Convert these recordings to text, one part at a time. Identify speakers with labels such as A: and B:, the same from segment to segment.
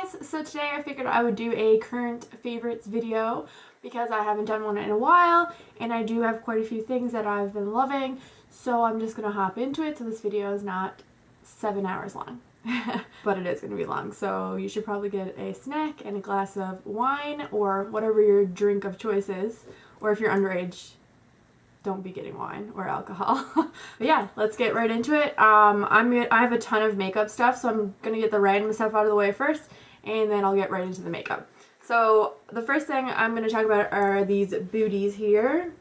A: guys, so today I figured I would do a current favorites video because I haven't done one in a while and I do have quite a few things that I've been loving, so I'm just gonna hop into it. So this video is not 7 hours long but it is gonna be long, so you should probably get a snack and a glass of wine or whatever your drink of choice is, or if you're underage, don't be getting wine or alcohol. But yeah, let's get right into it. I have a ton of makeup stuff, so I'm gonna get the random stuff out of the way first and then I'll get right into the makeup. So the first thing I'm gonna talk about are these booties here,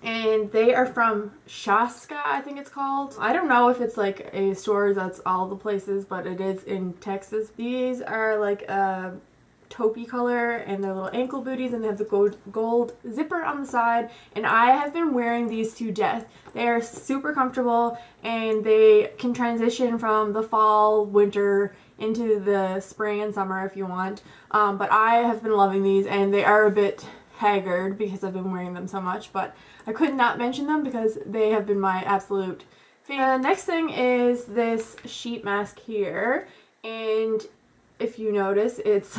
A: and they are from Shaska, I think it's called. I don't know if it's like a store that's all the places, but it is in Texas. These are like a taupey color and they're little ankle booties, and they have the gold zipper on the side, and I have been wearing these to death. They are super comfortable and they can transition from the fall, winter into the spring and summer if you want, but I have been loving these, and they are a bit haggard because I've been wearing them so much, but I could not mention them because they have been my absolute favorite. The next thing is this sheet mask here, and if you notice, it's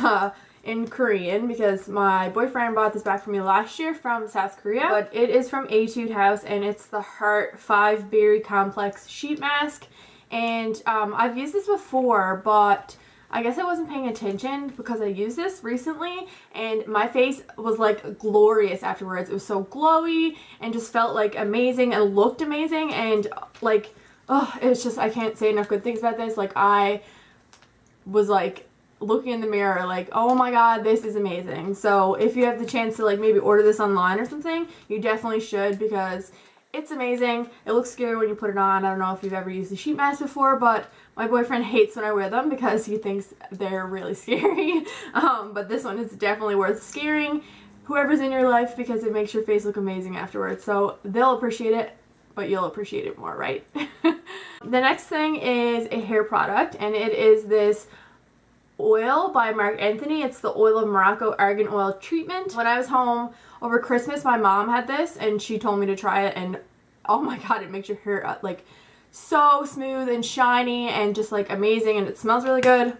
A: in Korean because my boyfriend bought this back for me last year from South Korea, but it is from Etude house, and it's the Heart 5 Berry Complex sheet mask. And I've used this before, but I guess I wasn't paying attention because I used this recently and my face was like glorious afterwards. It was so glowy and just felt like amazing and looked amazing, and like, oh, it's just, I can't say enough good things about this. Like, I was like looking in the mirror like, oh my god, this is amazing. So if you have the chance to like maybe order this online or something, you definitely should because it's amazing. It looks scary when you put it on. I don't know if you've ever used a sheet mask before, but my boyfriend hates when I wear them because he thinks they're really scary. But this one is definitely worth scaring whoever's in your life because it makes your face look amazing afterwards. So they'll appreciate it, but you'll appreciate it more, right? The next thing is a hair product, and it is this oil by Marc. It's the Oil of Morocco Argan Oil Treatment. When I was home over Christmas, my mom had this and she told me to try it, and oh my god, it makes your hair like so smooth and shiny and just like amazing, and it smells really good.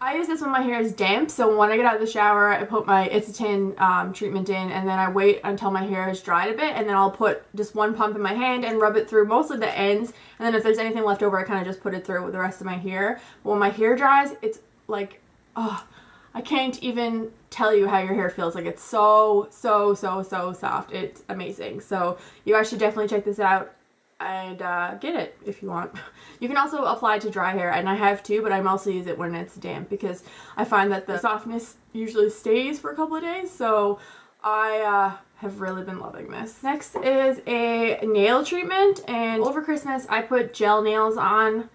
A: I use this when my hair is damp, so when I get out of the shower I put my It's a Tin treatment in, and then I wait until my hair is dried a bit, and then I'll put just one pump in my hand and rub it through mostly the ends, and then if there's anything left over I kind of just put it through with the rest of my hair. But when my hair dries, it's like, oh, I can't even tell you how your hair feels. Like, it's so soft. It's amazing. So you guys should definitely check this out and get it if you want. You can also apply to dry hair, and I have too, but I mostly use it when it's damp because I find that the softness usually stays for a couple of days. So I have really been loving this. Next is a nail treatment, and over Christmas I put gel nails on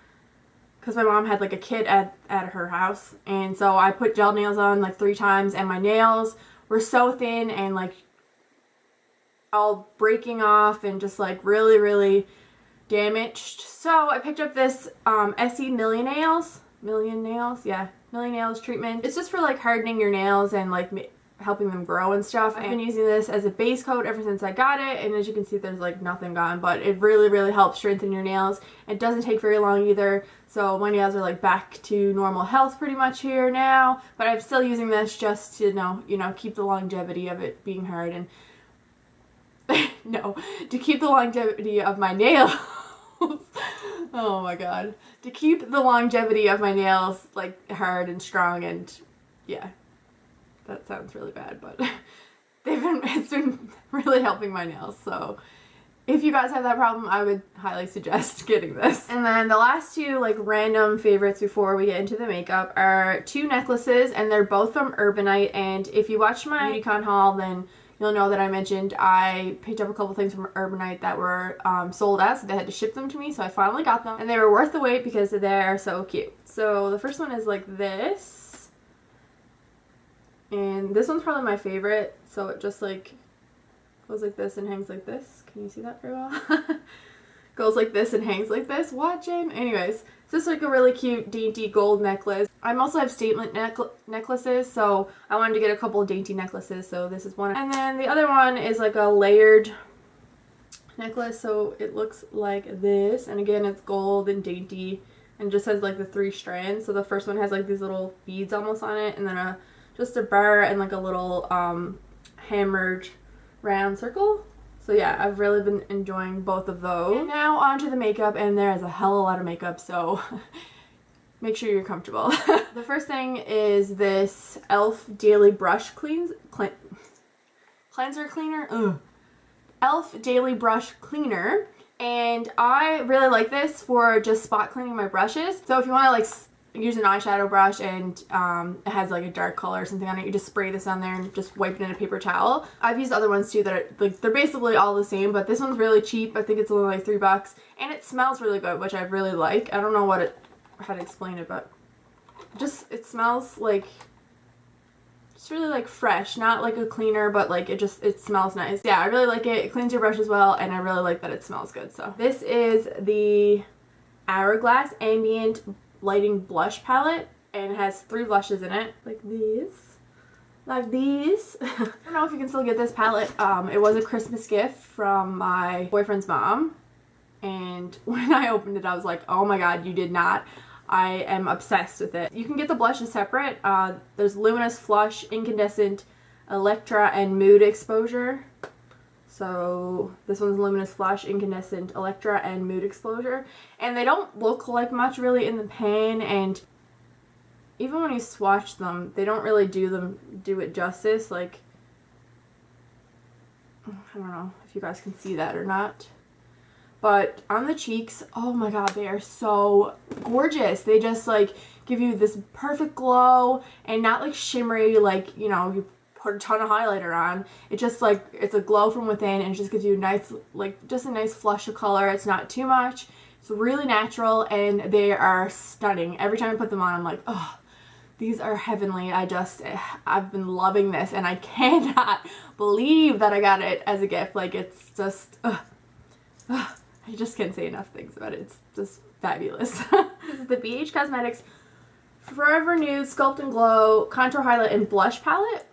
A: because my mom had like a kit at her house, and so I put gel nails on like 3 times, and my nails were so thin and like all breaking off and just like really damaged. So I picked up this Essie Millionails treatment. It's just for like hardening your nails and like helping them grow and stuff. I've been using this as a base coat ever since I got it, and as you can see there's like nothing gone, but it really helps strengthen your nails. It doesn't take very long either, so my nails are like back to normal health pretty much here now, but I'm still using this just to you know keep the longevity of it being hard, and no, to keep the longevity of my nails. Oh my god, to keep the longevity of my nails like hard and strong, and yeah, that sounds really bad, but it's been really helping my nails. So if you guys have that problem, I would highly suggest getting this. And then the last two like random favorites before we get into the makeup are 2 necklaces, and they're both from Urbanite. And if you watched my BeautyCon haul, then you'll know that I mentioned I picked up a couple things from Urbanite that were sold out, so they had to ship them to me, so I finally got them, and they were worth the wait because they're so cute. So the first one is like this, and this one's probably my favorite. So it just like goes like this and hangs like this. Can you see that very well? Goes like this and hangs like this. What, Jen? Anyways, it's just like a really cute dainty gold necklace. I also have statement necklaces, so I wanted to get a couple dainty necklaces, so this is one. And then the other one is like a layered necklace, so it looks like this, and again it's gold and dainty and just has like the 3 strands. So the first one has like these little beads almost on it, and then just a bar and like a little hammered round circle. So yeah, I've really been enjoying both of those. And now on to the makeup, and there is a hell of a lot of makeup, so make sure you're comfortable. The first thing is this e.l.f. Daily Brush Cleanser Cleaner. Ugh. e.l.f. Daily Brush Cleaner. And I really like this for just spot cleaning my brushes. So if you want to like use an eyeshadow brush and it has like a dark color or something on it, you just spray this on there and just wipe it in a paper towel. I've used other ones too that are like, they're basically all the same, but this one's really cheap. I think it's only like $3, and it smells really good, which I really like. I don't know how to explain it, but just it smells like, it's really like fresh, not like a cleaner, but like it smells nice. Yeah, I really like it. It cleans your brush as well, and I really like that it smells good. So this is the Hourglass Ambient Lighting Blush Palette, and it has 3 blushes in it, like these. I don't know if you can still get this palette. It was a Christmas gift from my boyfriend's mom, and when I opened it I was like, oh my god, you did not. I am obsessed with it. You can get the blushes separate. There's Luminous, Flush, Incandescent, Electra, and Mood Exposure. So this one's Luminous, Flush, Incandescent, Electra, and Mood Exposure. And they don't look like much really in the pan, and even when you swatch them, they don't really do it justice. Like, I don't know if you guys can see that or not. But on the cheeks, oh my god, they are so gorgeous. They just like give you this perfect glow, and not like shimmery, like, you know, you put a ton of highlighter on. It just like, it's a glow from within, and it just gives you a nice, like, just a nice flush of color. It's not too much. It's really natural, and they are stunning. Every time I put them on, I'm like, oh, these are heavenly. I've been loving this, and I cannot believe that I got it as a gift. Like, it's just, I just can't say enough things about it. It's just fabulous. This is the bhcosmetics Forever Nude Sculpt and Glow Contour Highlight and Blush Palette.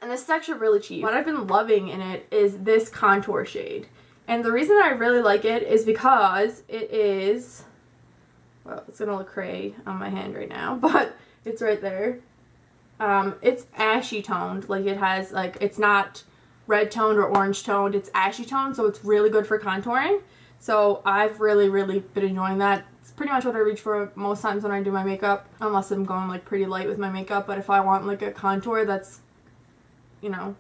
A: And this is actually really cheap. What I've been loving in it is this contour shade. And the reason that I really like it is because it is, well, it's gonna look cray on my hand right now, but it's right there. It's ashy toned. Like, it has, like, it's not red toned or orange toned. It's ashy toned, so it's really good for contouring. So I've really been enjoying that. It's pretty much what I reach for most times when I do my makeup, unless I'm going like pretty light with my makeup. But if I want like a contour that's, you know,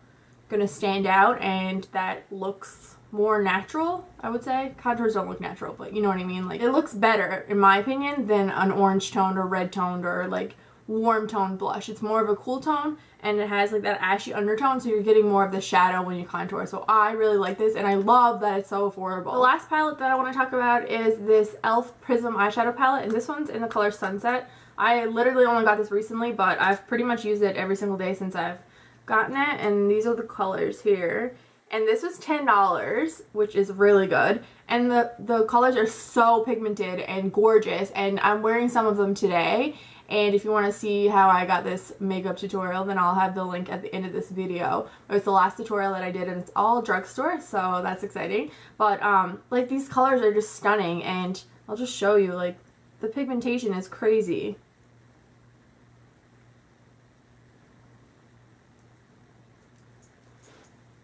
A: gonna stand out and that looks more natural, I would say. Contours don't look natural, but you know what I mean. Like, it looks better, in my opinion, than an orange toned or red toned or like warm toned blush. It's more of a cool tone, and it has like that ashy undertone, so you're getting more of the shadow when you contour. So I really like this, and I love that it's so affordable. The last palette that I want to talk about is this e.l.f. Prism eyeshadow palette, and this one's in the color Sunset. I literally only got this recently, but I've pretty much used it every single day since I've gotten it, and these are the colors here. And this was $10, which is really good. And the colors are so pigmented and gorgeous, and I'm wearing some of them today. And if you want to see how I got this makeup tutorial, then I'll have the link at the end of this video. It's the last tutorial that I did, and it's all drugstore, so that's exciting. But like, these colors are just stunning, and I'll just show you, like, the pigmentation is crazy.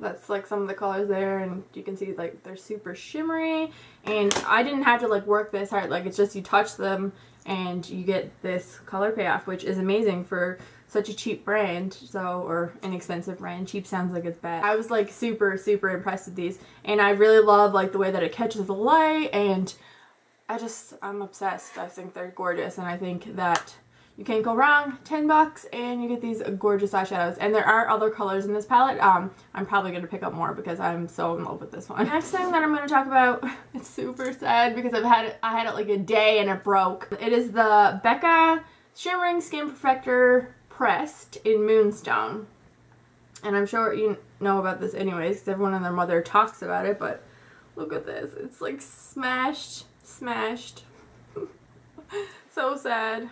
A: That's like some of the colors there, and you can see like they're super shimmery, and I didn't have to like work this hard. Like, it's just you touch them and you get this color payoff, which is amazing for such a cheap brand, so, or inexpensive brand. Cheap sounds like it's bad. I was like super impressed with these, and I really love like the way that it catches the light, and I'm obsessed. I think they're gorgeous, and I think that you can't go wrong. $10 and you get these gorgeous eyeshadows. And there are other colors in this palette. I'm probably going to pick up more because I'm so in love with this one. Next thing that I'm going to talk about, it's super sad because I had it like a day and it broke. It is the Becca Shimmering Skin Perfector Pressed in Moonstone. And I'm sure you know about this anyways because everyone and their mother talks about it, but look at this. It's like smashed. So sad.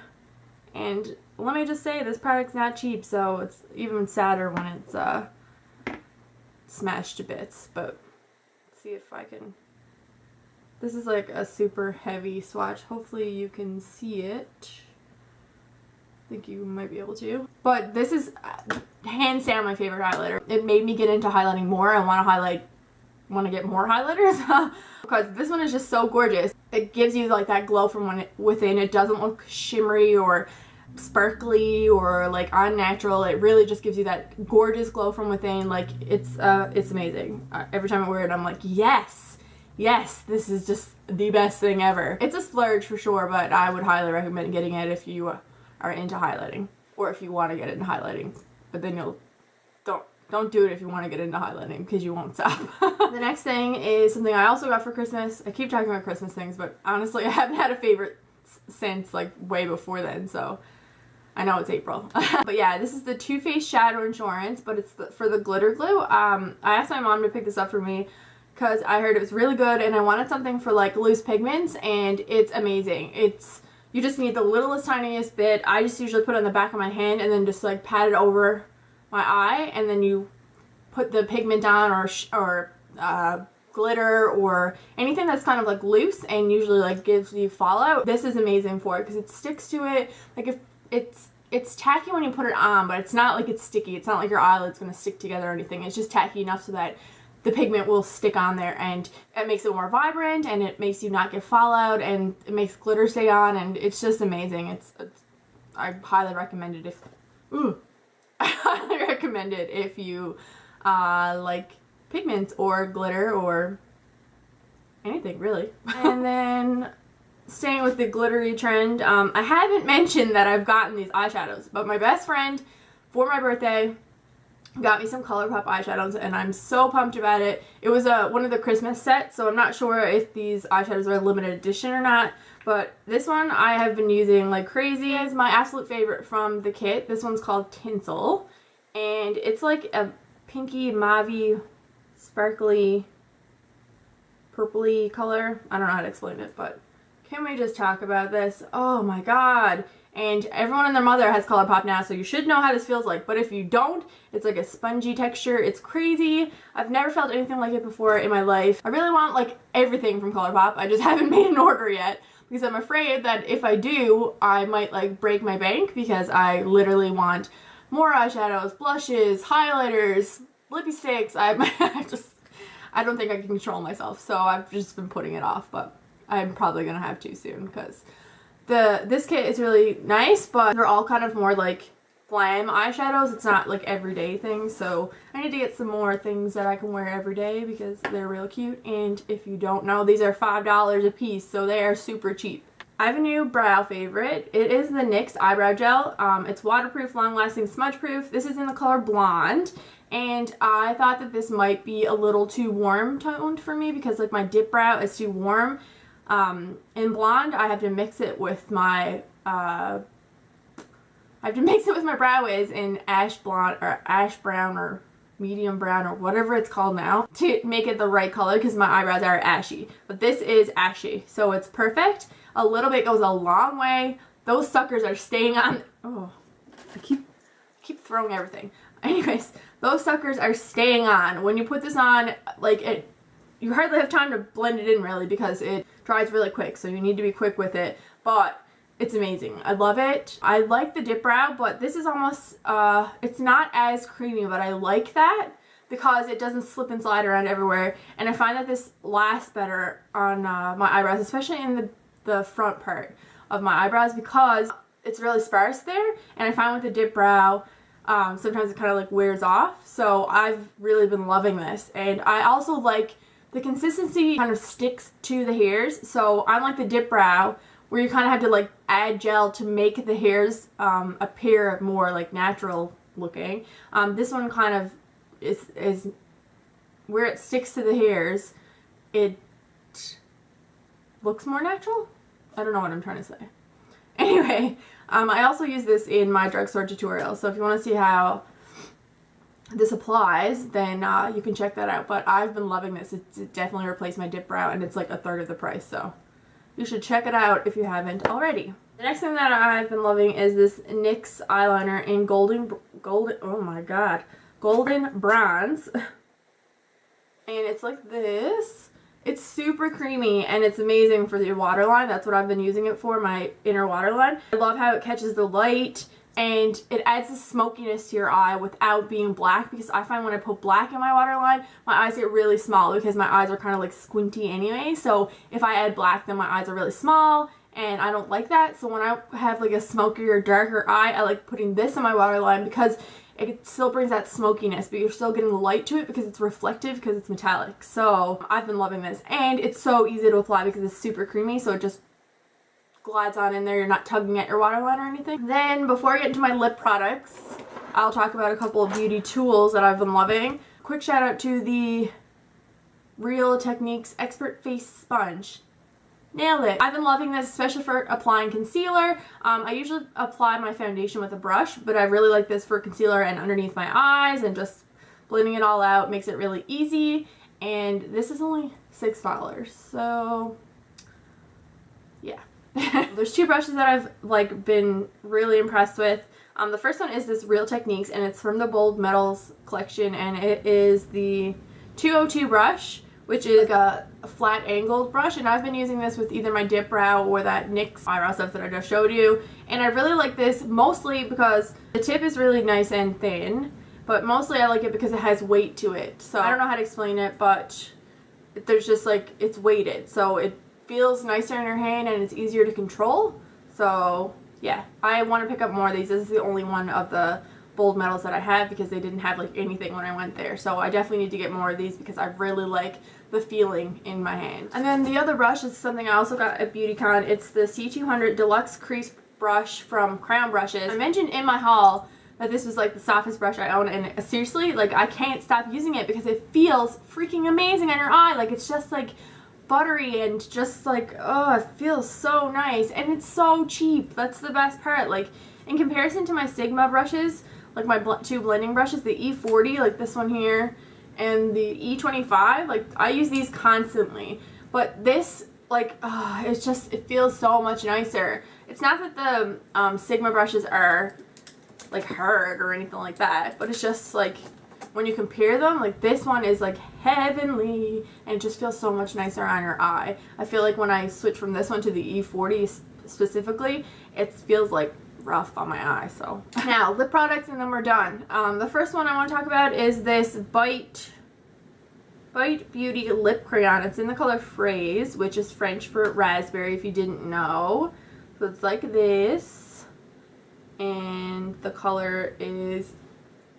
A: And let me just say, this product's not cheap, so it's even sadder when it's smashed to bits. But let's see if I can This is like a super heavy swatch. Hopefully you can see it. I think you might be able to. But this is hands down my favorite highlighter. It made me get into highlighting more. I want to get more highlighters because this one is just so gorgeous. It gives you like that glow from within. It doesn't look shimmery or sparkly or like unnatural. It really just gives you that gorgeous glow from within. Like it's amazing. Every time I wear it, I'm like, yes. Yes, this is just the best thing ever. It's a splurge for sure, but I would highly recommend getting it if you are into highlighting, or if you want to get into highlighting. But then don't do it if you want to get into highlighting, because you won't stop. The next thing is something I also got for Christmas. I keep talking about Christmas things, but honestly I haven't had a favorite since like way before then, so I know it's April. But yeah, this is the Too Faced Shadow Insurance, but it's for the glitter glue. I asked my mom to pick this up for me because I heard it was really good and I wanted something for like loose pigments, and it's amazing. You just need the littlest tiniest bit. I just usually put it on the back of my hand and then just like pat it over my eye, and then you put the pigment on or glitter or anything that's kind of like loose and usually like gives you fallout. This is amazing for it because it sticks to it. Like if it's tacky when you put it on, but it's not like it's sticky. It's not like your eyelid's gonna stick together or anything. It's just tacky enough so that the pigment will stick on there, and it makes it more vibrant, and it makes you not get fallout, and it makes glitter stay on, and it's just amazing. I highly recommend it I highly recommend it if you like pigments or glitter or anything really. And then staying with the glittery trend, I haven't mentioned that I've gotten these eyeshadows, but my best friend for my birthday got me some ColourPop eyeshadows, and I'm so pumped about it. It was one of the Christmas sets, so I'm not sure if these eyeshadows are limited edition or not, but this one I have been using like crazy. It's my absolute favorite from the kit. This one's called Tinsel, and it's like a pinky, mauve, sparkly, purpley color. I don't know how to explain it, but can we just talk about this? Oh my god. And everyone and their mother has ColourPop now, so you should know how this feels like. But if you don't, it's like a spongy texture. It's crazy. I've never felt anything like it before in my life. I really want like everything from ColourPop. I just haven't made an order yet because I'm afraid that if I do, I might like break my bank, because I literally want more eyeshadows, blushes, highlighters, lippy sticks. I don't think I can control myself, so I've just been putting it off, but I'm probably gonna have to soon, because this kit is really nice, but they're all kind of more like glam eyeshadows. It's not like everyday things, so I need to get some more things that I can wear every day because they're real cute. And if you don't know, these are $5 a piece, so they are super cheap. I have a new brow favorite. It is the NYX eyebrow gel. It's waterproof, long-lasting, smudge-proof. This is in the color Blonde, and I thought that this might be a little too warm toned for me because like my dip brow is too warm. In Blonde, I have to mix it with my brow wiz in ash blonde or ash brown or medium brown or whatever it's called now to make it the right color, because my eyebrows are ashy. But this is ashy, so it's perfect. A little bit goes a long way. Those suckers are staying on. Oh, I keep throwing everything. Anyways, those suckers are staying on. When you put this on, like you hardly have time to blend it in really because it dries really quick, so you need to be quick with it, but it's amazing. I love it. I like the dip brow, but this is almost, it's not as creamy, but I like that because it doesn't slip and slide around everywhere, and I find that this lasts better on my eyebrows, especially in the front part of my eyebrows, because it's really sparse there, and I find with the dip brow, sometimes it kind of like wears off, so I've really been loving this. And I also like the consistency kind of sticks to the hairs, so unlike the dip brow where you kind of have to like add gel to make the hairs appear more like natural looking, this one kind of is where it sticks to the hairs, it looks more natural. I don't know what I'm trying to say. Anyway, I also use this in my drugstore tutorial, so if you want to see how this applies, then you can check that out. But I've been loving this. It definitely replaced my dip brow, and it's like a third of the price, so you should check it out if you haven't already. The next thing that I've been loving is this NYX eyeliner in golden, oh my god, golden bronze. And it's like this. It's super creamy and it's amazing for the waterline. That's what I've been using it for, my inner waterline. I love how it catches the light and it adds the smokiness to your eye without being black, because I find when I put black in my waterline, my eyes get really small because my eyes are kind of like squinty anyway. So if I add black, then my eyes are really small and I don't like that. So when I have like a smokier, darker eye, I like putting this in my waterline because it still brings that smokiness, but you're still getting the light to it because it's reflective, because it's metallic. So I've been loving this, and it's so easy to apply because it's super creamy, so it just glides on in there. You're not tugging at your waterline or anything. Then before I get into my lip products, I'll talk about a couple of beauty tools that I've been loving. Quick shout out to the Real Techniques Expert Face Sponge. Nailed it. I've been loving this, especially for applying concealer. I usually apply my foundation with a brush, but I really like this for concealer and underneath my eyes and just blending it all out. Makes it really easy. And this is only $6, so yeah. There's two brushes that I've like been really impressed with. The first one is this Real Techniques, and it's from the Bold Metals collection, and it is the 202 brush, which is like a flat angled brush, and I've been using this with either my dip brow or that NYX eyebrow stuff that I just showed you. And I really like this mostly because the tip is really nice and thin, but mostly I like it because it has weight to it. So I don't know how to explain it, but there's just like, it's weighted, so it feels nicer in your hand and it's easier to control. So yeah, I want to pick up more of these. This is the only one of the Bold Metals that I have because they didn't have like anything when I went there. So I definitely need to get more of these because I really like the feeling in my hand. And then the other brush is something I also got at BeautyCon. It's the C200 Deluxe Crease brush from Crown Brushes. I mentioned in my haul that this was like the softest brush I own, and seriously, like I can't stop using it because it feels freaking amazing on your eye. Like it's just like buttery and just like, oh, it feels so nice, and it's so cheap. That's the best part. Like in comparison to my Sigma brushes, like my two blending brushes, the E40, like this one here, and the E25, like I use these constantly, but this, like, it's just, it feels so much nicer. It's not that the Sigma brushes are like hard or anything like that, but it's just like when you compare them, like this one is like heavenly and it just feels so much nicer on your eye. I feel like when I switch from this one to the E40 specifically, it feels like rough on my eye. So now lip products, and then we're done. The first one I want to talk about is this Bite Beauty lip crayon. It's in the color Fraise, which is French for raspberry if you didn't know. So it's like this, and the color is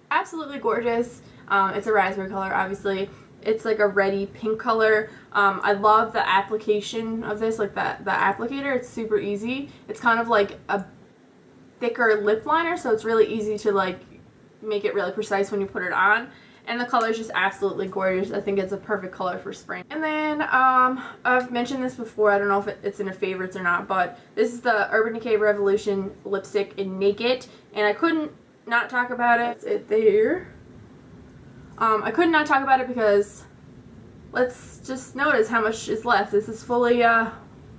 A: absolutely gorgeous. It's a raspberry color, obviously. It's like a reddy pink color. I love the application of this, like the applicator. It's super easy. It's kind of like a thicker lip liner, so it's really easy to like make it really precise when you put it on. And the color is just absolutely gorgeous. I think it's a perfect color for spring. And then I've mentioned this before. I don't know if it's in a favorites or not, but this is the Urban Decay Revolution lipstick in Naked, and I couldn't not talk about it. It's there. I could not talk about it because let's just notice how much is left. This is fully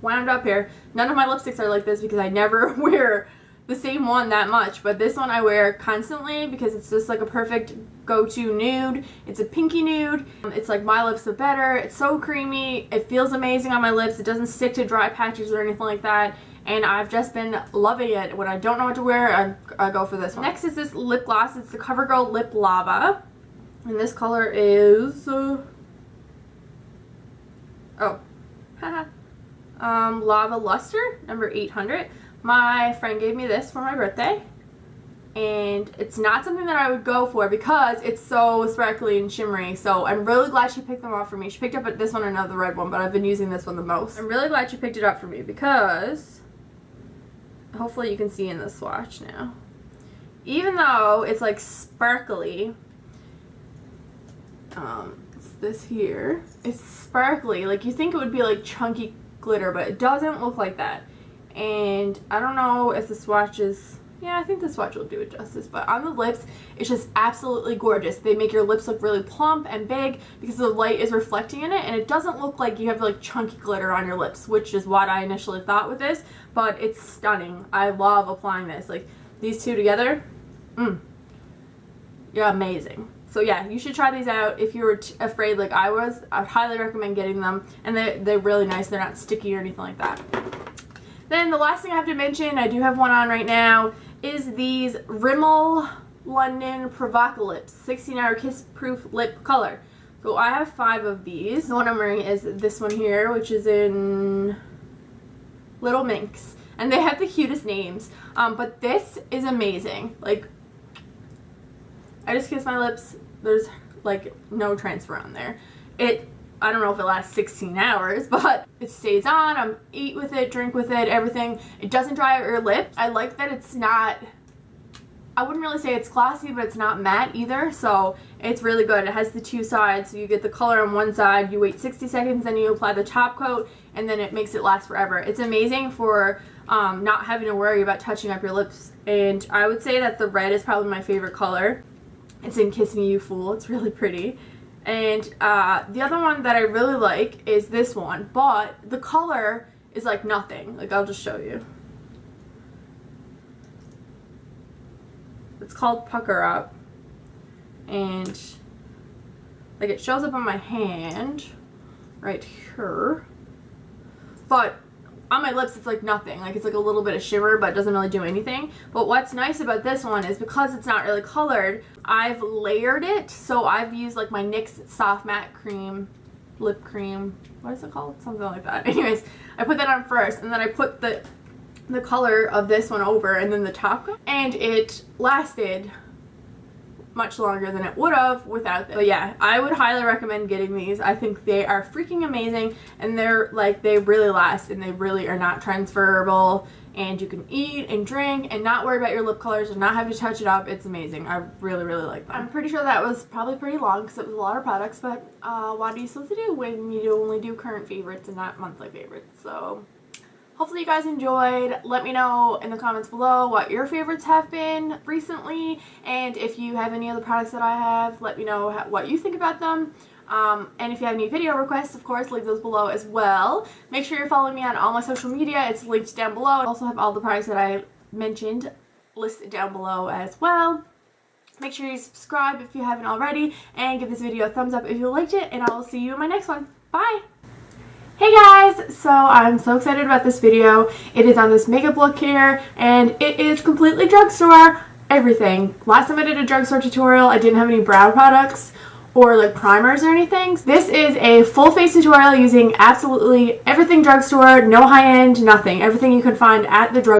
A: wound up here. None of my lipsticks are like this because I never wear the same one that much, but this one I wear constantly because it's just like a perfect go-to nude. It's a pinky nude. It's like My Lips But Better. It's so creamy. It feels amazing on my lips. It doesn't stick to dry patches or anything like that, and I've just been loving it. When I don't know what to wear, I go for this one. Next is this lip gloss. It's the CoverGirl Lip Lava, and this color is Lava Luster, number 800. My friend gave me this for my birthday, and it's not something that I would go for because it's so sparkly and shimmery, so I'm really glad she picked them up for me. She picked up this one and another red one, but I've been using this one the most. I'm really glad she picked it up for me because hopefully you can see in the swatch now. Even though it's like sparkly, it's this here, it's sparkly. Like you think it would be like chunky glitter, but it doesn't look like that. And I don't know if the swatch is, yeah, I think the swatch will do it justice, but on the lips, it's just absolutely gorgeous. They make your lips look really plump and big because the light is reflecting in it, and it doesn't look like you have like chunky glitter on your lips, which is what I initially thought with this, but it's stunning. I love applying this. Like these two together, you're amazing. So yeah, you should try these out if you were afraid like I was. I'd highly recommend getting them, and they're really nice. They're not sticky or anything like that. Then the last thing I have to mention, I do have one on right now, is these Rimmel London Provocalips 16-hour kiss proof lip color. So I have 5 of these. The one I'm wearing is this one here, which is in Little Minx, and they have the cutest names. But this is amazing. Like, I just kiss my lips. There's like no transfer on there. I don't know if it lasts 16 hours, but it stays on. Eat with it, drink with it, everything. It doesn't dry out your lips. I like that it's not, I wouldn't really say it's glossy, but it's not matte either, so it's really good. It has the 2 sides, so you get the color on one side, you wait 60 seconds, then you apply the top coat, and then it makes it last forever. It's amazing for not having to worry about touching up your lips, and I would say that the red is probably my favorite color. It's in Kiss Me You Fool. It's really pretty. And the other one that I really like is this one, but the color is like nothing. Like, I'll just show you. It's called Pucker Up, and like it shows up on my hand right here, but on my lips it's like nothing. Like, it's like a little bit of shimmer, but it doesn't really do anything. But what's nice about this one is because it's not really colored, I've layered it. So I've used like my NYX Soft Matte Cream, Lip Cream, what is it called? Something like that. Anyways, I put that on first, and then I put the color of this one over, and then the top coat, and it lasted much longer than it would have without this. But yeah, I would highly recommend getting these. I think they are freaking amazing, and they're like, they really last, and they really are not transferable, and you can eat and drink and not worry about your lip colors and not have to touch it up. It's amazing. I really, really like them. I'm pretty sure that was probably pretty long because it was a lot of products, but what are you supposed to do when you only do current favorites and not monthly favorites? So hopefully you guys enjoyed. Let me know in the comments below what your favorites have been recently, and if you have any other products that I have, let me know what you think about them. And if you have any video requests, of course, leave those below as well. Make sure you're following me on all my social media. It's linked down below. I also have all the products that I mentioned listed down below as well. Make sure you subscribe if you haven't already, and give this video a thumbs up if you liked it, and I will see you in my next one. Bye! Hey guys! So I'm so excited about this video. It is on this makeup look here, and it is completely drugstore everything. Last time I did a drugstore tutorial, I didn't have any brow products or like primers or anything. This is a full face tutorial using absolutely everything drugstore, no high-end, nothing. Everything you can find at the drugstore.